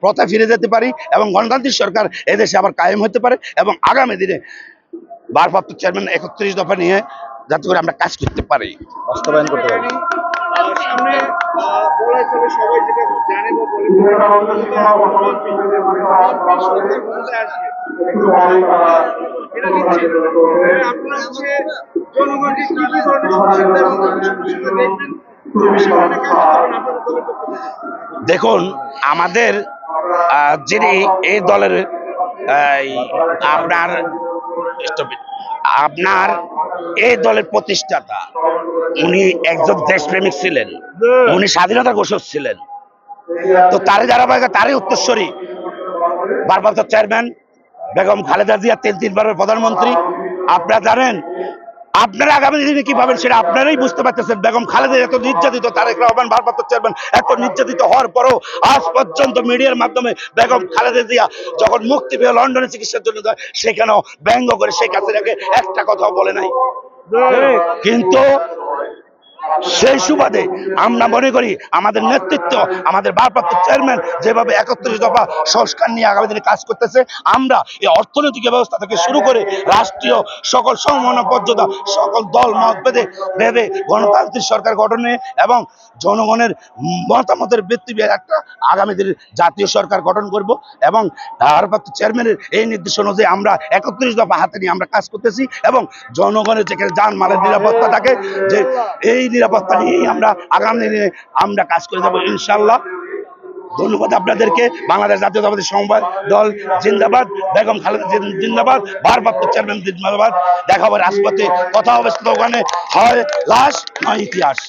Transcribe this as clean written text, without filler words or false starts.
প্রথা ফিরে যেতে পারি এবং গণতান্ত্রিক সরকার এদেশে আবার কায়েম হতে পারে এবং আগামী দিনে ভারপ্রাপ্ত চেয়ারম্যান 31 দফা নিয়ে যাতে করে আমরা কাজ করতে পারি, বাস্তবায়ন করতে পারি। সামনে বলা চলে সবাই যেটা জানে বা বলে এটা নিচ্ছে আপনার হচ্ছে জনগণকে কি কি ধরনের সুবিধা এবং সুবিধা দেখবেন দেখুন আমাদের যিনি এই দলের আপনার আপনার এই দলের প্রতিষ্ঠাতা, উনি একজন দেশপ্রেমিক ছিলেন, উনি স্বাধীনতা ঘোষক ছিলেন। তো তারই ধারাবাহিক তারই উত্তরস্বরী ভারপ্রাপ্ত চেয়ারম্যান বেগম খালেদা জিয়া, তিনবারের প্রধানমন্ত্রী। আপনারা জানেন, আপনারা আগামী দিনে কি পাবেন সেটা আপনারাই বুঝতে পারতেছেন। বেগম খালেদা এত নির্যাতিত, তারেক রহমান ভারপ্রাপ্ত চেয়ারম্যান এত নির্যাতিত হওয়ার পরও আজ পর্যন্ত মিডিয়ার মাধ্যমে বেগম খালেদা জিয়া যখন মুক্তি পেয়ে লন্ডনে চিকিৎসার জন্য যায়, সেখানেও ব্যঙ্গ করে শেখ হাসিনাকে একটা কথাও বলে নাই। কিন্তু সেই সুবাদে আমরা মনে করি আমাদের নেতৃত্ব, আমাদের ভারপ্রাপ্ত চেয়ারম্যান যেভাবে 31 দফা সংস্কার নিয়ে আগামী দিনে কাজ করতেছে, আমরা এই অর্থনৈতিক ব্যবস্থা থেকে শুরু করে রাষ্ট্রীয় সকল সমমনা সকল দল মত ভেবে গণতান্ত্রিক সরকার গঠনে এবং জনগণের মতামতের ভিত্তিতে একটা আগামী দিনে জাতীয় সরকার গঠন করব। এবং ভারপ্রাপ্ত চেয়ারম্যানের এই নির্দেশ অনুযায়ী আমরা 31 দফা হাতে নিয়ে আমরা কাজ করতেছি এবং জনগণের যেখানে জানমালের নিরাপত্তা থাকে, যে এই নিরাপত্তা নিয়েই আমরা আগামী দিনে আমরা কাজ করে যাবো ইনশাল্লাহ। ধন্যবাদ আপনাদেরকে। বাংলাদেশ জাতীয়তাবাদী সমবায় দল জিন্দাবাদ, বেগম খালেদা জিন্দাবাদ, ভারপ্রাপ্ত চেয়ারম্যান জিন্দাবাদ। দেখা হবে রাজপথে, কথা হবে স্লোগানে, হয় লাশ নয় ইতিহাস।